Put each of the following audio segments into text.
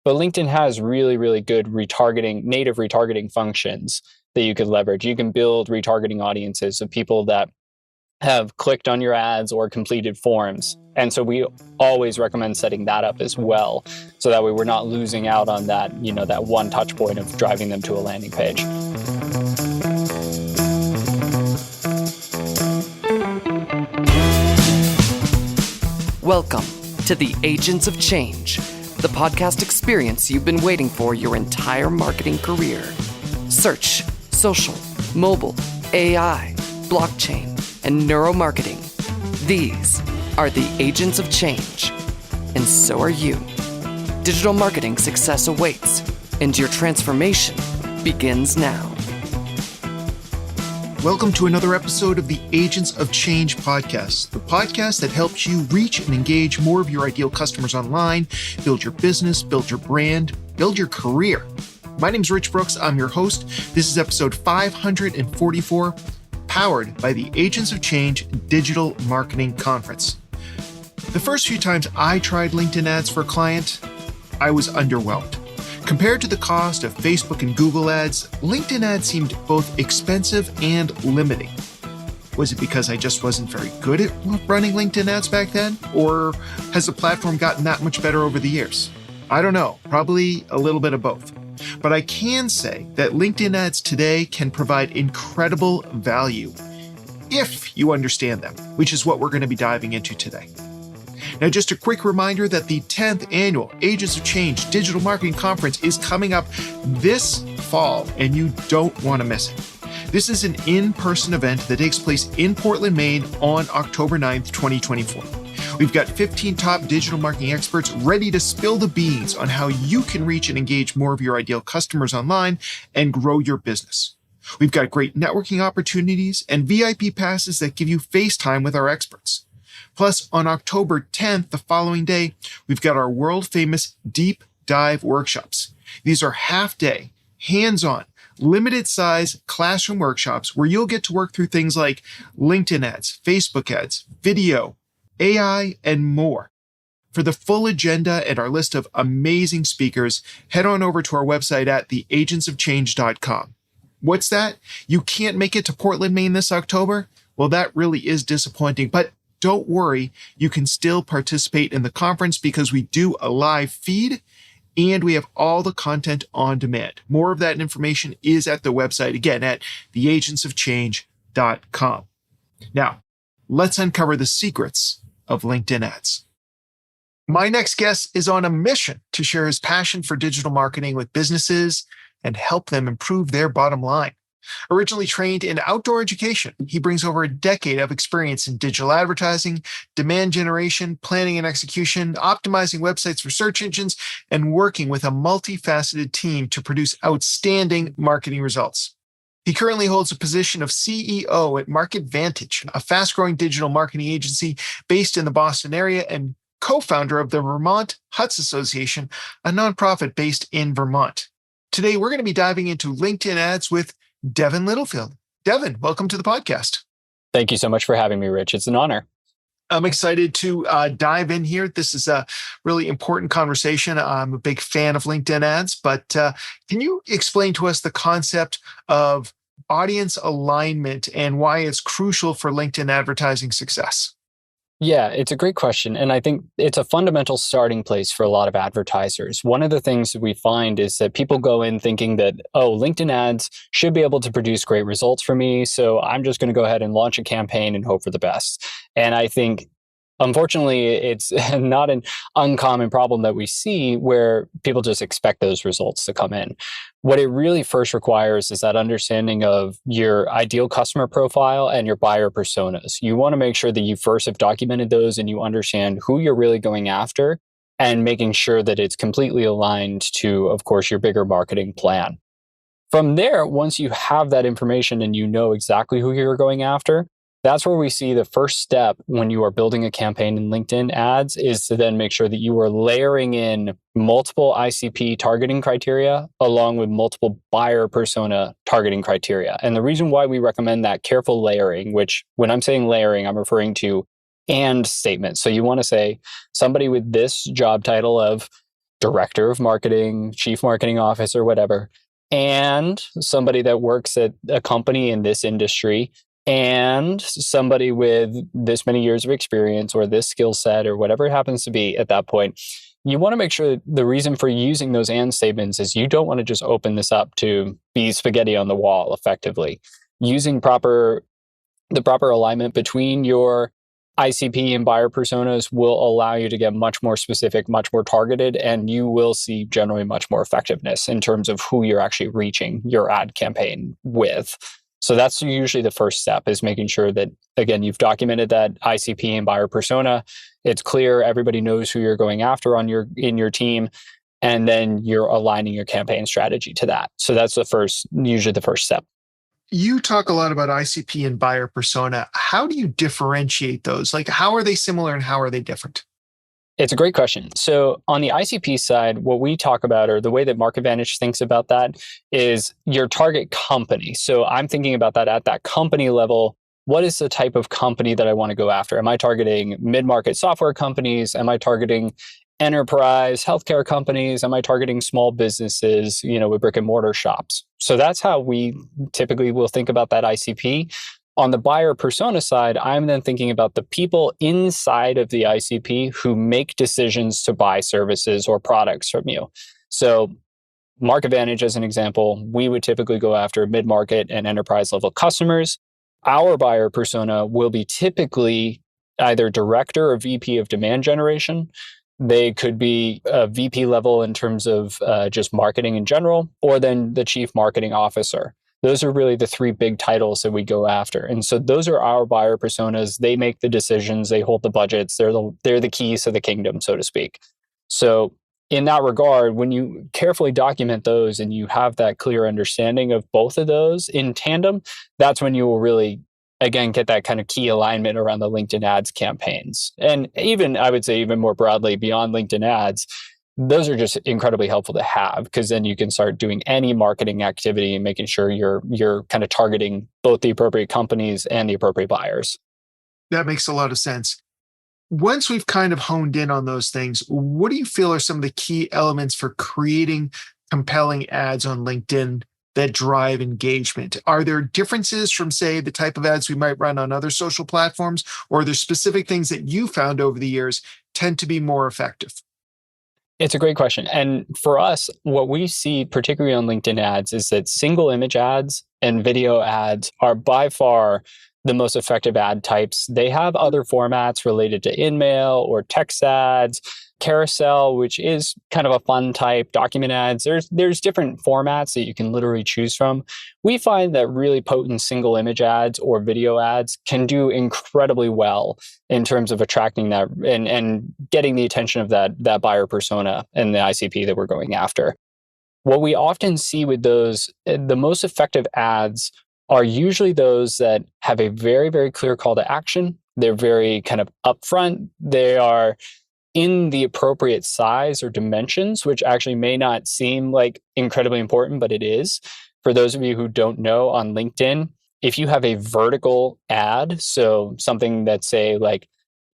But LinkedIn has really, really good native retargeting functions that you could leverage. You can build retargeting audiences of people that have clicked on your ads or completed forms. And so we always recommend setting that up as well. So that way we're not losing out on that, that one touch point of driving them to a landing page. Welcome to the Agents of Change, the podcast experience you've been waiting for your entire marketing career. Search, social, mobile, AI, blockchain, and neuromarketing. These are the Agents of Change, and so are you. Digital marketing success awaits, and your transformation begins now. Welcome to another episode of the Agents of Change podcast, the podcast that helps you reach and engage more of your ideal customers online, build your business, build your brand, build your career. My name is Rich Brooks. I'm your host. This is episode 544, powered by the Agents of Change Digital Marketing Conference. The first few times I tried LinkedIn ads for a client, I was underwhelmed. Compared to the cost of Facebook and Google ads, LinkedIn ads seemed both expensive and limiting. Was it because I just wasn't very good at running LinkedIn ads back then? Or has the platform gotten that much better over the years? I don't know, probably a little bit of both. But I can say that LinkedIn ads today can provide incredible value if you understand them, which is what we're going to be diving into today. Now, just a quick reminder that the 10th annual Agents of Change Digital Marketing Conference is coming up this fall, and you don't want to miss it. This is an in-person event that takes place in Portland, Maine on October 9th, 2024. We've got 15 top digital marketing experts ready to spill the beans on how you can reach and engage more of your ideal customers online and grow your business. We've got great networking opportunities and VIP passes that give you face time with our experts. Plus, on October 10th, the following day, we've got our world-famous deep dive workshops. These are half-day, hands-on, limited-size classroom workshops where you'll get to work through things like LinkedIn ads, Facebook ads, video, AI, and more. For the full agenda and our list of amazing speakers, head on over to our website at theagentsofchange.com. What's that? You can't make it to Portland, Maine this October? Well, that really is disappointing, but don't worry, you can still participate in the conference because we do a live feed and we have all the content on demand. More of that information is at the website, again, at theagentsofchange.com. Now, let's uncover the secrets of LinkedIn ads. My next guest is on a mission to share his passion for digital marketing with businesses and help them improve their bottom line. Originally trained in outdoor education, he brings over a decade of experience in digital advertising, demand generation, planning and execution, optimizing websites for search engines, and working with a multifaceted team to produce outstanding marketing results. He currently holds a position of CEO at Market Vantage, a fast-growing digital marketing agency based in the Boston area, and co-founder of the Vermont Huts Association, a nonprofit based in Vermont. Today, we're going to be diving into LinkedIn ads with Devin Littlefield. Devin, welcome to the podcast. Thank you so much for having me, Rich. It's an honor. I'm excited to dive in here. This is a really important conversation. I'm a big fan of LinkedIn ads, but can you explain to us the concept of audience alignment and why it's crucial for LinkedIn advertising success? Yeah, it's a great question. And I think it's a fundamental starting place for a lot of advertisers. One of the things that we find is that people go in thinking that, LinkedIn ads should be able to produce great results for me. So I'm just going to go ahead and launch a campaign and hope for the best. And I think, unfortunately, it's not an uncommon problem that we see where people just expect those results to come in. What it really first requires is that understanding of your ideal customer profile and your buyer personas. You want to make sure that you first have documented those and you understand who you're really going after and making sure that it's completely aligned to, of course, your bigger marketing plan. From there, once you have that information and you know exactly who you're going after, that's where we see the first step when you are building a campaign in LinkedIn ads is to then make sure that you are layering in multiple ICP targeting criteria along with multiple buyer persona targeting criteria. And the reason why we recommend that careful layering, which when I'm saying layering, I'm referring to and statements. So you want to say somebody with this job title of director of marketing, chief marketing officer, whatever, and somebody that works at a company in this industry, and somebody with this many years of experience or this skill set or whatever it happens to be at that point. You want to make sure that the reason for using those and statements is you don't want to just open this up to be spaghetti on the wall effectively. Using the proper alignment between your ICP and buyer personas will allow you to get much more specific, much more targeted, and you will see generally much more effectiveness in terms of who you're actually reaching your ad campaign with. So that's usually the first step, is making sure that, again, you've documented that ICP and buyer persona. It's clear, everybody knows who you're going after in your team, and then you're aligning your campaign strategy to that. So that's usually the first step. You talk a lot about ICP and buyer persona. How do you differentiate those? Like, how are they similar and how are they different? It's a great question. So on the ICP side, what we talk about, or the way that MarketVantage thinks about that, is your target company. So I'm thinking about that at that company level. What is the type of company that I want to go after? Am I targeting mid-market software companies? Am I targeting enterprise healthcare companies? Am I targeting small businesses, with brick and mortar shops? So that's how we typically will think about that ICP. On the buyer persona side, I'm then thinking about the people inside of the ICP who make decisions to buy services or products from you. So MarketVantage, as an example, we would typically go after mid-market and enterprise level customers. Our buyer persona will be typically either director or VP of demand generation. They could be a VP level in terms of just marketing in general, or then the chief marketing officer. Those are really the three big titles that we go after. And so those are our buyer personas. They make the decisions, they hold the budgets, they're the keys to the kingdom, so to speak. So in that regard, when you carefully document those and you have that clear understanding of both of those in tandem, that's when you will really, again, get that kind of key alignment around the LinkedIn ads campaigns. And even, I would say, even more broadly beyond LinkedIn ads, those are just incredibly helpful to have, because then you can start doing any marketing activity and making sure you're kind of targeting both the appropriate companies and the appropriate buyers. That makes a lot of sense. Once we've kind of honed in on those things, what do you feel are some of the key elements for creating compelling ads on LinkedIn that drive engagement? Are there differences from, say, the type of ads we might run on other social platforms, or are there specific things that you found over the years tend to be more effective? It's a great question. And for us, what we see, particularly on LinkedIn ads, is that single image ads and video ads are by far the most effective ad types. They have other formats related to in-mail or text ads, carousel, which is kind of a fun type, document ads. There's different formats that you can literally choose from. We find that really potent single image ads or video ads can do incredibly well in terms of attracting that and getting the attention of that buyer persona and the ICP that we're going after. What we often see with those, the most effective ads are usually those that have a very, very clear call to action. They're very kind of upfront. They are in the appropriate size or dimensions, which actually may not seem like incredibly important, but it is. For those of you who don't know, on LinkedIn, if you have a vertical ad, so something that's, say, like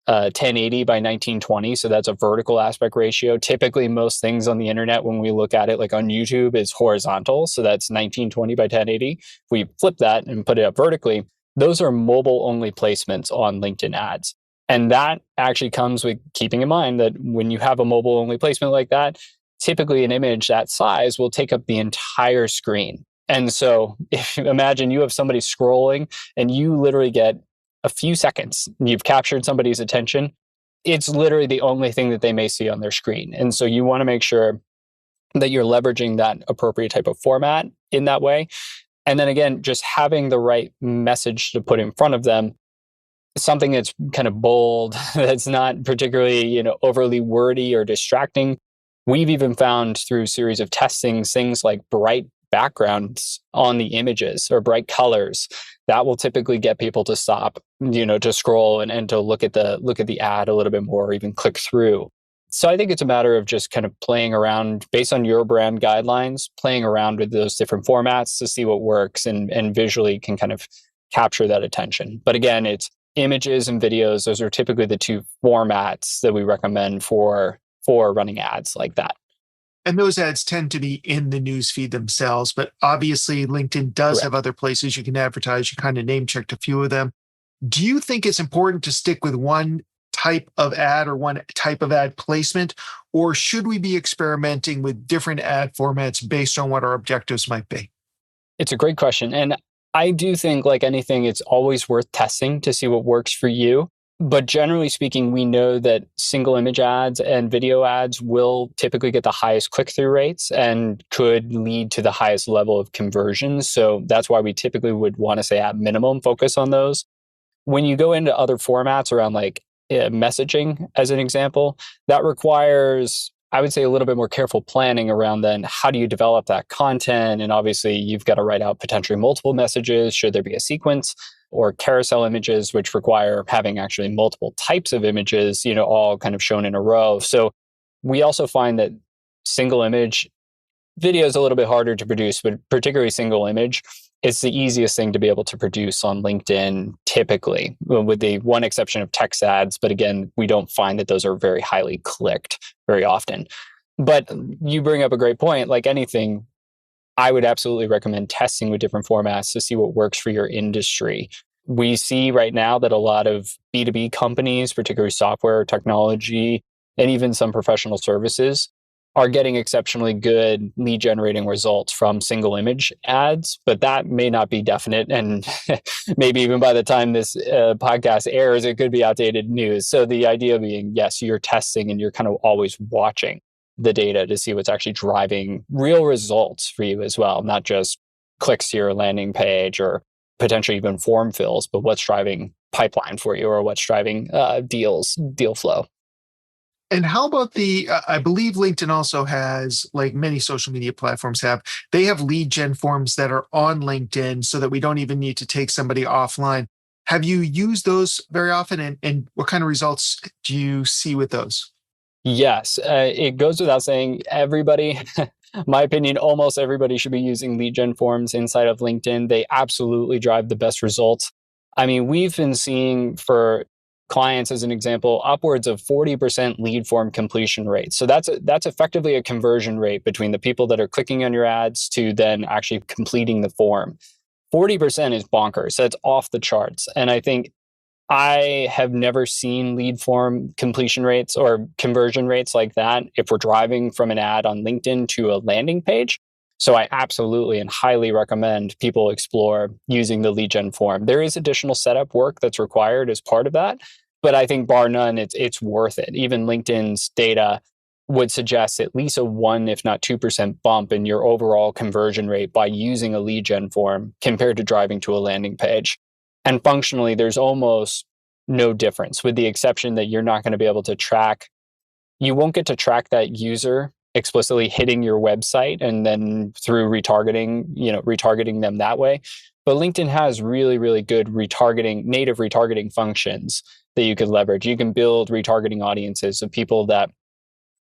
1080 by 1920, so that's a vertical aspect ratio. Typically, most things on the internet, when we look at it, like on YouTube, is horizontal, so that's 1920 by 1080. If we flip that and put it up vertically, those are mobile-only placements on LinkedIn ads. And that actually comes with keeping in mind that when you have a mobile-only placement like that, typically an image that size will take up the entire screen. And so if you imagine you have somebody scrolling and you literally get a few seconds, you've captured somebody's attention, it's literally the only thing that they may see on their screen. And so you want to make sure that you're leveraging that appropriate type of format in that way. And then again, just having the right message to put in front of them, something that's kind of bold, that's not particularly, overly wordy or distracting. We've even found through a series of testings, things like bright backgrounds on the images or bright colors that will typically get people to stop, to scroll and to look at the ad a little bit more, or even click through. So I think it's a matter of just kind of playing around based on your brand guidelines, playing around with those different formats to see what works and visually can kind of capture that attention. But again, it's images and videos. Those are typically the two formats that we recommend for running ads like that. And those ads tend to be in the news feed themselves, but obviously LinkedIn does have Correct. other places you can advertise. You kind of name checked a few of them. Do you think it's important to stick with one type of ad or one type of ad placement, or should we be experimenting with different ad formats based on what our objectives might be? It's a great question. And I do think, like anything, it's always worth testing to see what works for you. But generally speaking, we know that single image ads and video ads will typically get the highest click through rates and could lead to the highest level of conversion. So that's why we typically would want to say at minimum focus on those. When you go into other formats around like messaging, as an example, that requires, I would say, a little bit more careful planning around then how do you develop that content? And obviously, you've got to write out potentially multiple messages. Should there be a sequence or carousel images, which require having actually multiple types of images, all kind of shown in a row. So we also find that single image video is a little bit harder to produce, but particularly single image, it's the easiest thing to be able to produce on LinkedIn typically, with the one exception of text ads. But again, we don't find that those are very highly clicked very often. But you bring up a great point. Like anything, I would absolutely recommend testing with different formats to see what works for your industry. We see right now that a lot of B2B companies, particularly software, technology, and even some professional services, are getting exceptionally good lead generating results from single image ads, but that may not be definite. And maybe even by the time this podcast airs, it could be outdated news. So the idea being, yes, you're testing and you're kind of always watching the data to see what's actually driving real results for you as well, not just clicks to your landing page or potentially even form fills, but what's driving pipeline for you or what's driving deal flow. And how about I believe LinkedIn also has, like many social media platforms have, they have lead gen forms that are on LinkedIn so that we don't even need to take somebody offline. Have you used those very often? And what kind of results do you see with those? Yes, it goes without saying, everybody, my opinion, almost everybody should be using lead gen forms inside of LinkedIn. They absolutely drive the best results. I mean, we've been seeing for clients, as an example, upwards of 40% lead form completion rate. So that's effectively a conversion rate between the people that are clicking on your ads to then actually completing the form. 40% is bonkers. That's off the charts. And I think I have never seen lead form completion rates or conversion rates like that if we're driving from an ad on LinkedIn to a landing page. So I absolutely and highly recommend people explore using the lead gen form. There is additional setup work that's required as part of that, but I think bar none, it's worth it. Even LinkedIn's data would suggest at least a 1, if not 2% bump in your overall conversion rate by using a lead gen form compared to driving to a landing page. And functionally, there's almost no difference, with the exception that you're not going to be able to track. You won't get to track that user explicitly hitting your website and then through retargeting them that way. But LinkedIn has really, really good native retargeting functions that you could leverage. You can build retargeting audiences of people that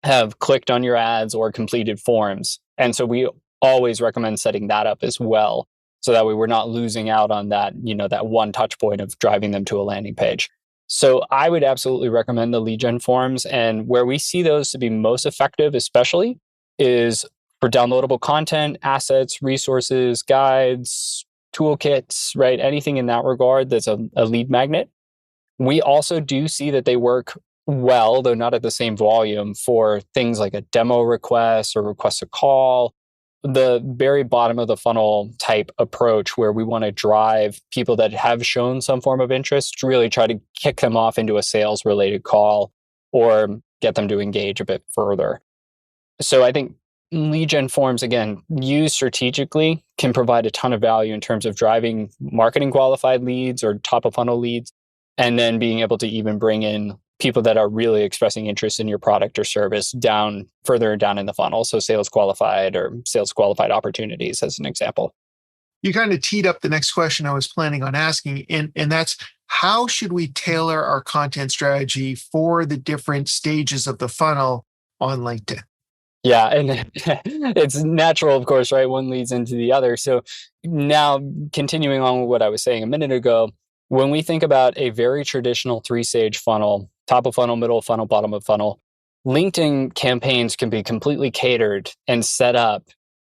have clicked on your ads or completed forms. And so we always recommend setting that up as well. So that way we're not losing out on that, that one touch point of driving them to a landing page. So I would absolutely recommend the lead gen forms. And where we see those to be most effective, especially, is for downloadable content, assets, resources, guides, toolkits, right? Anything in that regard that's a lead magnet. We also do see that they work well, though not at the same volume, for things like a demo request or request a call, the very bottom of the funnel type approach where we want to drive people that have shown some form of interest to really try to kick them off into a sales related call or get them to engage a bit further. So I think lead gen forms, again, used strategically, can provide a ton of value in terms of driving marketing qualified leads or top of funnel leads, and then being able to even bring in people that are really expressing interest in your product or service further down in the funnel. So sales qualified opportunities, as an example. You kind of teed up the next question I was planning on asking, and that's how should we tailor our content strategy for the different stages of the funnel on LinkedIn? Yeah, and it's natural, of course, right? One leads into the other. So now, continuing on with what I was saying a minute ago, when we think about a very traditional 3-stage funnel, top of funnel, middle of funnel, bottom of funnel, LinkedIn campaigns can be completely catered and set up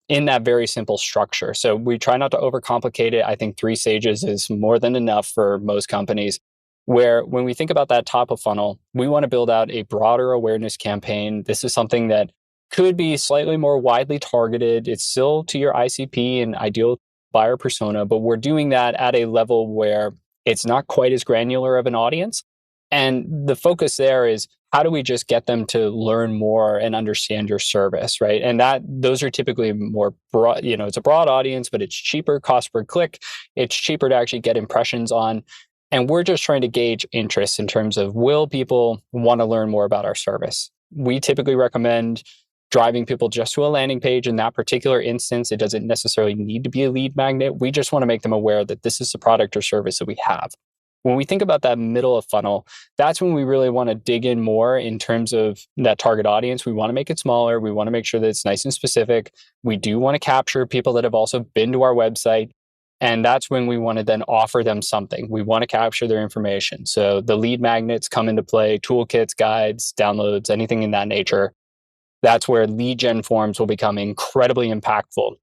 in that very simple structure. So we try not to overcomplicate it. I think 3 stages is more than enough for most companies. Where when we think about that top of funnel, we want to build out a broader awareness campaign. This is something that could be slightly more widely targeted. It's still to your ICP and ideal buyer persona, but we're doing that at a level where it's not quite as granular of an audience. And the focus there is how do we just get them to learn more and understand your service, right? And those are typically more broad, it's a broad audience, but it's cheaper cost per click. It's cheaper to actually get impressions on. And we're just trying to gauge interest in terms of, will people want to learn more about our service? We typically recommend driving people just to a landing page. In that particular instance, it doesn't necessarily need to be a lead magnet. We just want to make them aware that this is the product or service that we have. When we think about that middle of funnel, that's when we really want to dig in more in terms of that target audience. We want to make it smaller. We want to make sure that it's nice and specific. We do want to capture people that have also been to our website. And that's when we want to then offer them something. We want to capture their information. So the lead magnets come into play, toolkits, guides, downloads, anything in that nature. That's where lead gen forms will become incredibly impactful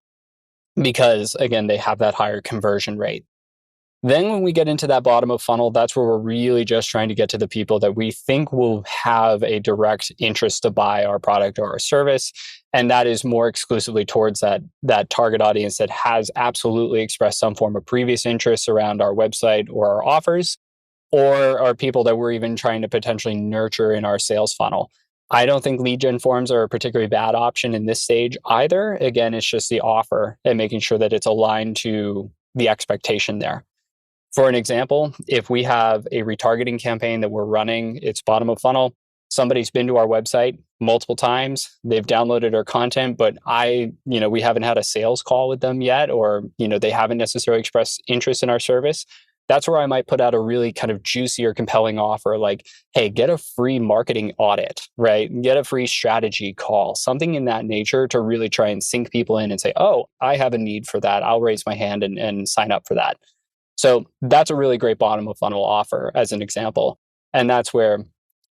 because, again, they have that higher conversion rate. Then when we get into that bottom of funnel, that's where we're really just trying to get to the people that we think will have a direct interest to buy our product or our service. And that is more exclusively towards that target audience that has absolutely expressed some form of previous interest around our website or our offers, or are people that we're even trying to potentially nurture in our sales funnel. I don't think lead gen forms are a particularly bad option in this stage either. Again, it's just the offer and making sure that it's aligned to the expectation there. For an example, if we have a retargeting campaign that we're running, it's bottom of funnel, somebody's been to our website multiple times, they've downloaded our content, but we haven't had a sales call with them yet, or, they haven't necessarily expressed interest in our service. That's where I might put out a really kind of juicy or compelling offer like, hey, get a free marketing audit, right? Get a free strategy call, something in that nature to really try and sink people in and say, oh, I have a need for that. I'll raise my hand and sign up for that. So that's a really great bottom of funnel offer as an example. And that's where,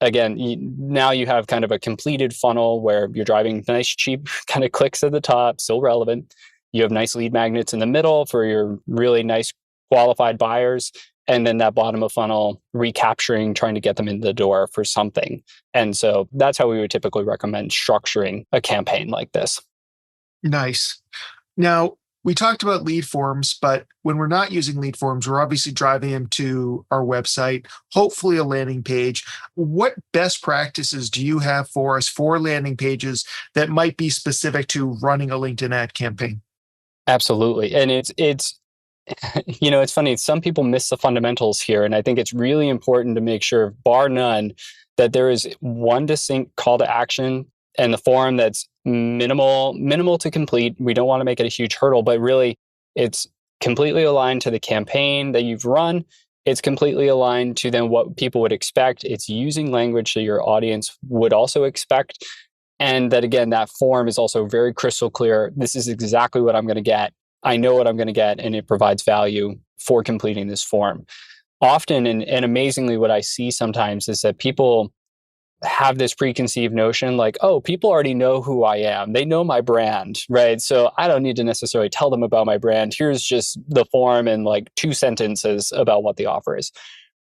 again, now you have kind of a completed funnel where you're driving nice, cheap kind of clicks at the top, still relevant. You have nice lead magnets in the middle for your really nice qualified buyers. And then that bottom of funnel recapturing, trying to get them in the door for something. And so that's how we would typically recommend structuring a campaign like this. Nice. Now, we talked about lead forms, but when we're not using lead forms, we're obviously driving them to our website, hopefully a landing page. What best practices do you have for us for landing pages that might be specific to running a LinkedIn ad campaign? Absolutely. And it's it's funny. Some people miss the fundamentals here. And I think it's really important to make sure, bar none, that there is one distinct call to action and the form that's minimal to complete. We don't want to make it a huge hurdle, but really it's completely aligned to the campaign that you've run. It's completely aligned to then what people would expect. It's using language that your audience would also expect. And that, again, that form is also very crystal clear. This is exactly what I'm going to get. I know what I'm going to get, and it provides value for completing this form. Often, and amazingly, what I see sometimes is that people have this preconceived notion like, oh, people already know who I am. They know my brand, right? So I don't need to necessarily tell them about my brand. Here's just the form and like 2 sentences about what the offer is.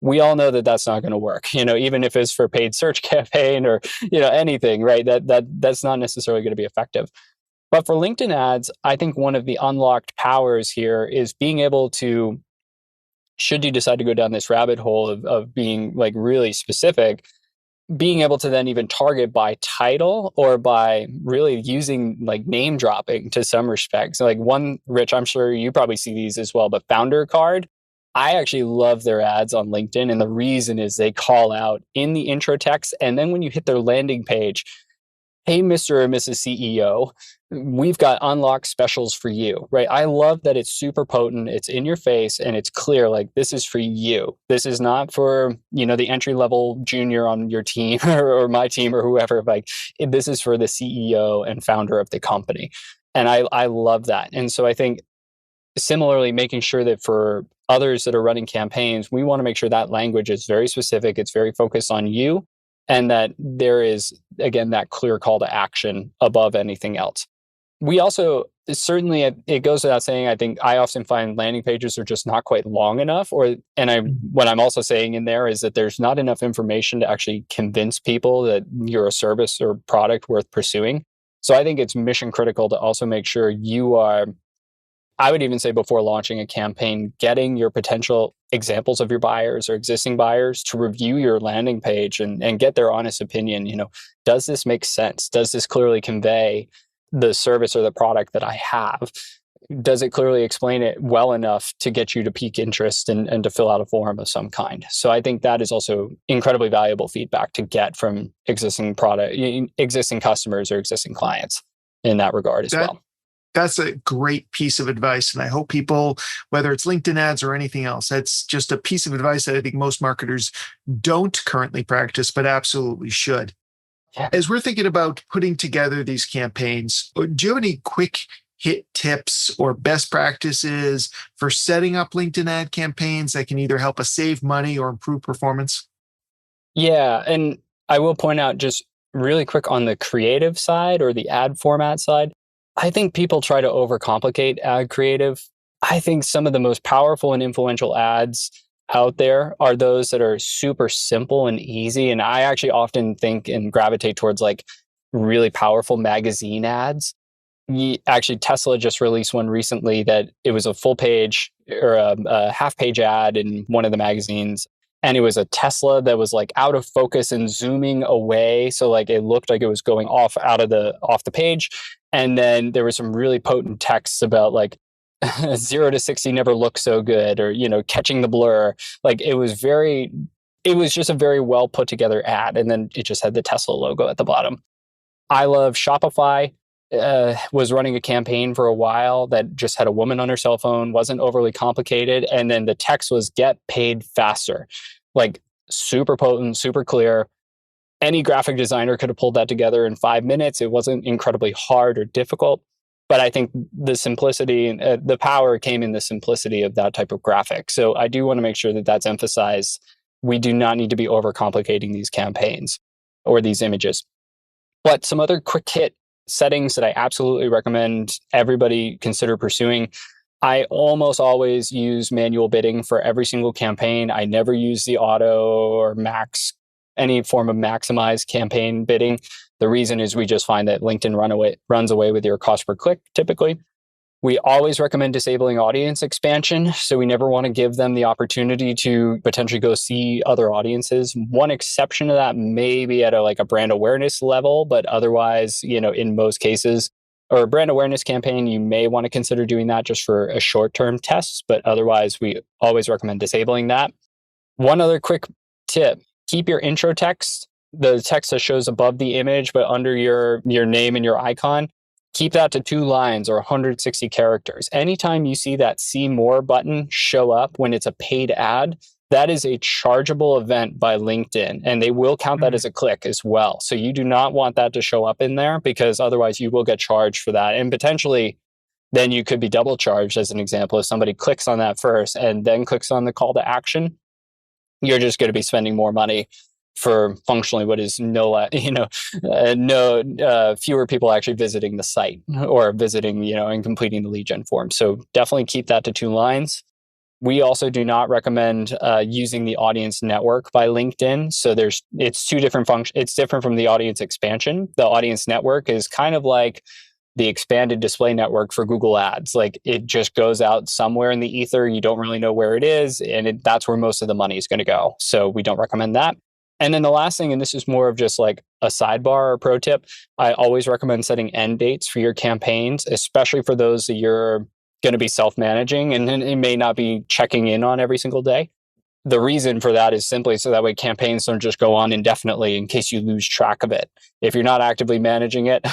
We all know that that's not going to work, even if it's for paid search campaign or, anything, right? That's not necessarily going to be effective. But for LinkedIn ads, I think one of the unlocked powers here is being able to, should you decide to go down this rabbit hole of being like really specific, being able to then even target by title or by really using like name dropping to some respects. Like one, Rich, I'm sure you probably see these as well, but Founder Card, I actually love their ads on LinkedIn. And the reason is they call out in the intro text. And then when you hit their landing page, hey, Mr. or Mrs. CEO, we've got unlocked specials for you, right? I love that it's super potent, it's in your face, and it's clear, like, this is for you. This is not for, the entry-level junior on your team or my team or whoever. Like, this is for the CEO and founder of the company. And I love that. And so I think similarly, making sure that for others that are running campaigns, we want to make sure that language is very specific. It's very focused on you. and that there is, again, that clear call to action above anything else. We also, certainly, it goes without saying, I think I often find landing pages are just not quite long enough. What I'm also saying in there is that there's not enough information to actually convince people that you're a service or product worth pursuing. So I think it's mission critical to also make sure you are, I would even say before launching a campaign, getting your potential examples of your buyers or existing buyers to review your landing page and get their honest opinion. Does this make sense? Does this clearly convey the service or the product that I have? Does it clearly explain it well enough to get you to pique interest and to fill out a form of some kind? So I think that is also incredibly valuable feedback to get from existing customers or existing clients in that regard as well. That's a great piece of advice. And I hope people, whether it's LinkedIn ads or anything else, that's just a piece of advice that I think most marketers don't currently practice, but absolutely should. Yeah. As we're thinking about putting together these campaigns, do you have any quick hit tips or best practices for setting up LinkedIn ad campaigns that can either help us save money or improve performance? Yeah. And I will point out just really quick on the creative side or the ad format side, I think people try to overcomplicate ad creative. I think some of the most powerful and influential ads out there are those that are super simple and easy. And I actually often think and gravitate towards like really powerful magazine ads. Actually, Tesla just released one recently that it was a full page or a half page ad in one of the magazines. And it was a Tesla that was like out of focus and zooming away. So like it looked like it was going off the page. And then there was some really potent texts about like 0 to 60 never looked so good, or, catching the blur. Like it was just a very well put together ad. And then it just had the Tesla logo at the bottom. I love Shopify. Was running a campaign for a while that just had a woman on her cell phone, wasn't overly complicated. And then the text was get paid faster, like super potent, super clear. Any graphic designer could have pulled that together in 5 minutes. It wasn't incredibly hard or difficult. But I think the simplicity, the power came in the simplicity of that type of graphic. So I do want to make sure that that's emphasized. We do not need to be overcomplicating these campaigns or these images. But some other quick hit settings that I absolutely recommend everybody consider pursuing. I almost always use manual bidding for every single campaign. I never use the auto or max, any form of maximized campaign bidding. The reason is we just find that LinkedIn runs away with your cost per click typically. We always recommend disabling audience expansion. So we never want to give them the opportunity to potentially go see other audiences. One exception to that may be at a brand awareness level, but otherwise, in most cases, or a brand awareness campaign, you may want to consider doing that just for a short-term test, but otherwise we always recommend disabling that. One other quick tip, keep your intro text, the text that shows above the image, but under your name and your icon, keep that to 2 lines or 160 characters. Anytime you see that see more button show up when it's a paid ad, that is a chargeable event by LinkedIn, and they will count that as a click as well. So you do not want that to show up in there, because otherwise you will get charged for that. And potentially then you could be double charged. As an example, if somebody clicks on that first and then clicks on the call to action, you're just going to be spending more money for functionally what is fewer people actually visiting the site or visiting, and completing the lead gen form. So definitely keep that to 2 lines. We also do not recommend using the audience network by LinkedIn. So it's 2 different functions. It's different from the audience expansion. The audience network is kind of like the expanded display network for Google Ads. Like it just goes out somewhere in the ether. You don't really know where it is. And that's where most of the money is going to go. So we don't recommend that. And then the last thing, and this is more of just like a sidebar or pro tip, I always recommend setting end dates for your campaigns, especially for those that you're going to be self-managing and it may not be checking in on every single day. The reason for that is simply so that way campaigns don't just go on indefinitely in case you lose track of it. If you're not actively managing it,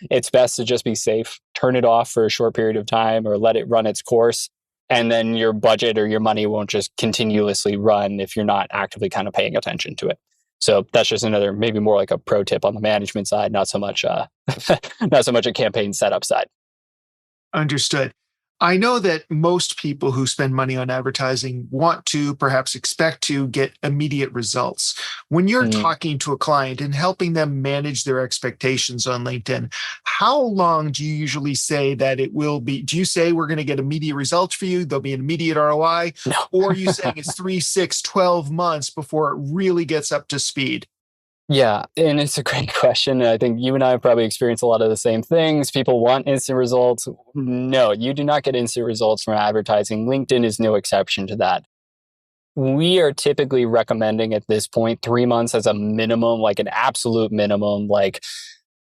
it's best to just be safe, turn it off for a short period of time or let it run its course. And then your budget or your money won't just continuously run if you're not actively kind of paying attention to it. So that's just another, maybe more like a pro tip on the management side, not so much a campaign setup side. Understood. I know that most people who spend money on advertising want to, perhaps expect to get immediate results. When you're Mm. talking to a client and helping them manage their expectations on LinkedIn, how long do you usually say that it will be? Do you say we're going to get immediate results for you? There'll be an immediate ROI? No. Or are you saying it's 3, 6, 12 months before it really gets up to speed? Yeah, and it's a great question. I think you and I have probably experienced a lot of the same things. People want instant results. No, you do not get instant results from advertising. LinkedIn is no exception to that. We are typically recommending at this point 3 months as a minimum, like an absolute minimum. Like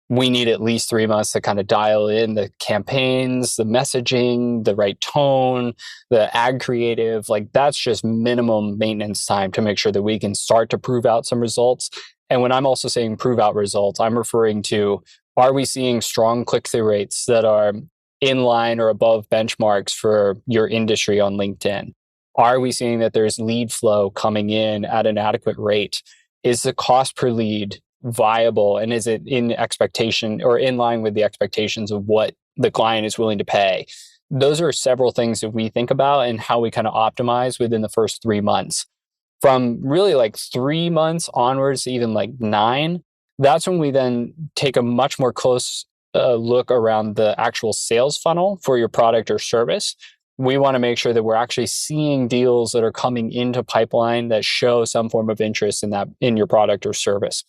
we need at least 3 months to kind of dial in the campaigns, the messaging, the right tone, the ad creative. Like that's just minimum maintenance time to make sure that we can start to prove out some results. And when I'm also saying prove out results, I'm referring to, are we seeing strong click-through rates that are in line or above benchmarks for your industry on LinkedIn? Are we seeing that there's lead flow coming in at an adequate rate? Is the cost per lead viable? And is it in expectation or in line with the expectations of what the client is willing to pay? Those are several things that we think about and how we kind of optimize within the first 3 months. From really like 3 months onwards to even like 9, that's when we then take a much more close look around the actual sales funnel for your product or service. We want to make sure that we're actually seeing deals that are coming into pipeline that show some form of interest in your product or service.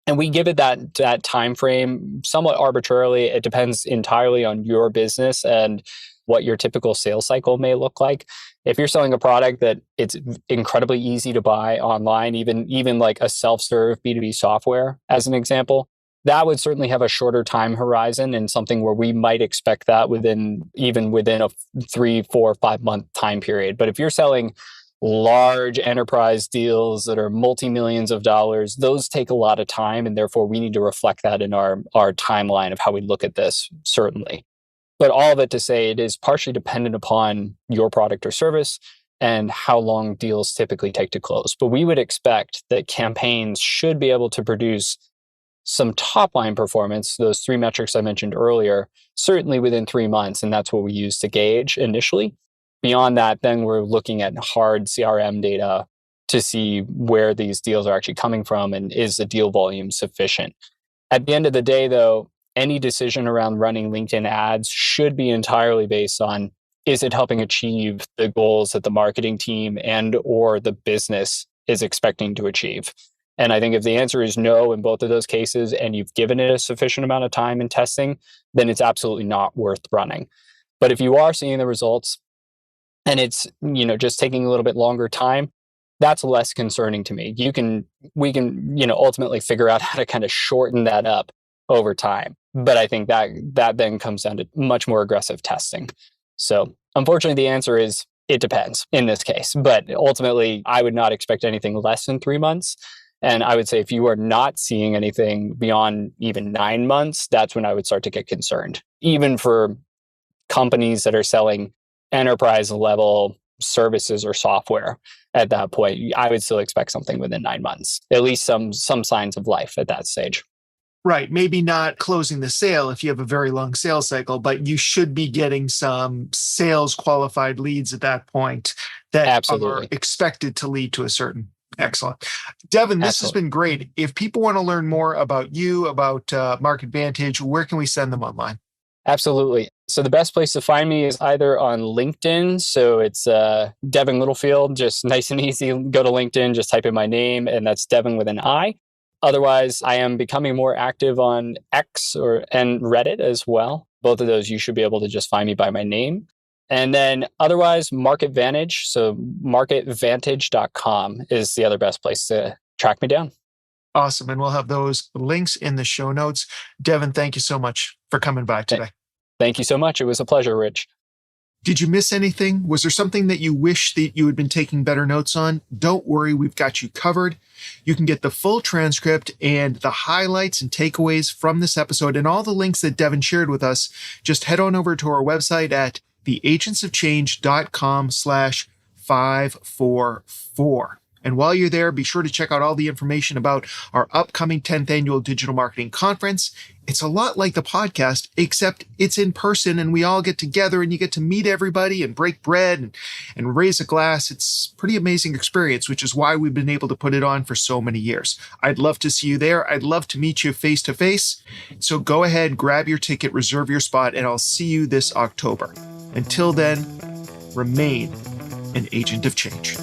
And we give it that time frame somewhat arbitrarily. It depends entirely on your business and what your typical sales cycle may look like. If you're selling a product that it's incredibly easy to buy online, even like a self-serve B2B software, as an example, that would certainly have a shorter time horizon and something where we might expect that within a 3, 4, 5 month time period. But if you're selling large enterprise deals that are multi-millions of dollars, those take a lot of time. And therefore we need to reflect that in our timeline of how we look at this, certainly. But all of it to say, it is partially dependent upon your product or service and how long deals typically take to close. But we would expect that campaigns should be able to produce some top line performance, those 3 metrics I mentioned earlier, certainly within 3 months. And that's what we use to gauge initially. Beyond that, then we're looking at hard CRM data to see where these deals are actually coming from and is the deal volume sufficient. At the end of the day, though, any decision around running LinkedIn ads should be entirely based on, is it helping achieve the goals that the marketing team and or the business is expecting to achieve? And I think if the answer is no in both of those cases, and you've given it a sufficient amount of time in testing, then it's absolutely not worth running. But if you are seeing the results and it's, just taking a little bit longer time, that's less concerning to me. We can, ultimately figure out how to kind of shorten that up over time. But I think that then comes down to much more aggressive testing. So unfortunately, the answer is it depends in this case. But ultimately, I would not expect anything less than 3 months. And I would say if you are not seeing anything beyond even 9 months, that's when I would start to get concerned. Even for companies that are selling enterprise level services or software at that point, I would still expect something within 9 months, at least some signs of life at that stage. Right. Maybe not closing the sale if you have a very long sales cycle, but you should be getting some sales qualified leads at that point that Absolutely. are expected to lead to a certain. Excellent. Devin, this has Absolutely. been great. If people want to learn more about you, about Market Vantage, where can we send them online? Absolutely. So the best place to find me is either on LinkedIn. So it's Devin Littlefield, just nice and easy. Go to LinkedIn, just type in my name, and that's Devin with an I. Otherwise, I am becoming more active on X and Reddit as well. Both of those, you should be able to just find me by my name. And then otherwise, Market Vantage. So marketvantage.com is the other best place to track me down. Awesome. And we'll have those links in the show notes. Devin, thank you so much for coming by today. Thank you so much. It was a pleasure, Rich. Did you miss anything? Was there something that you wish that you had been taking better notes on? Don't worry, we've got you covered. You can get the full transcript and the highlights and takeaways from this episode and all the links that Devin shared with us. Just head on over to our website at theagentsofchange.com/544. And while you're there, be sure to check out all the information about our upcoming 10th annual Digital Marketing Conference. It's a lot like the podcast, except it's in person and we all get together and you get to meet everybody and break bread and raise a glass. It's a pretty amazing experience, which is why we've been able to put it on for so many years. I'd love to see you there. I'd love to meet you face to face. So go ahead, grab your ticket, reserve your spot, and I'll see you this October. Until then, remain an agent of change.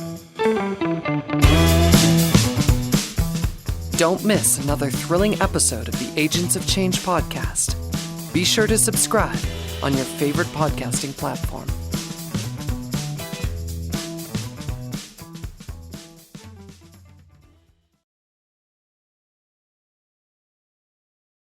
Don't miss another thrilling episode of the Agents of Change podcast. Be sure to subscribe on your favorite podcasting platform.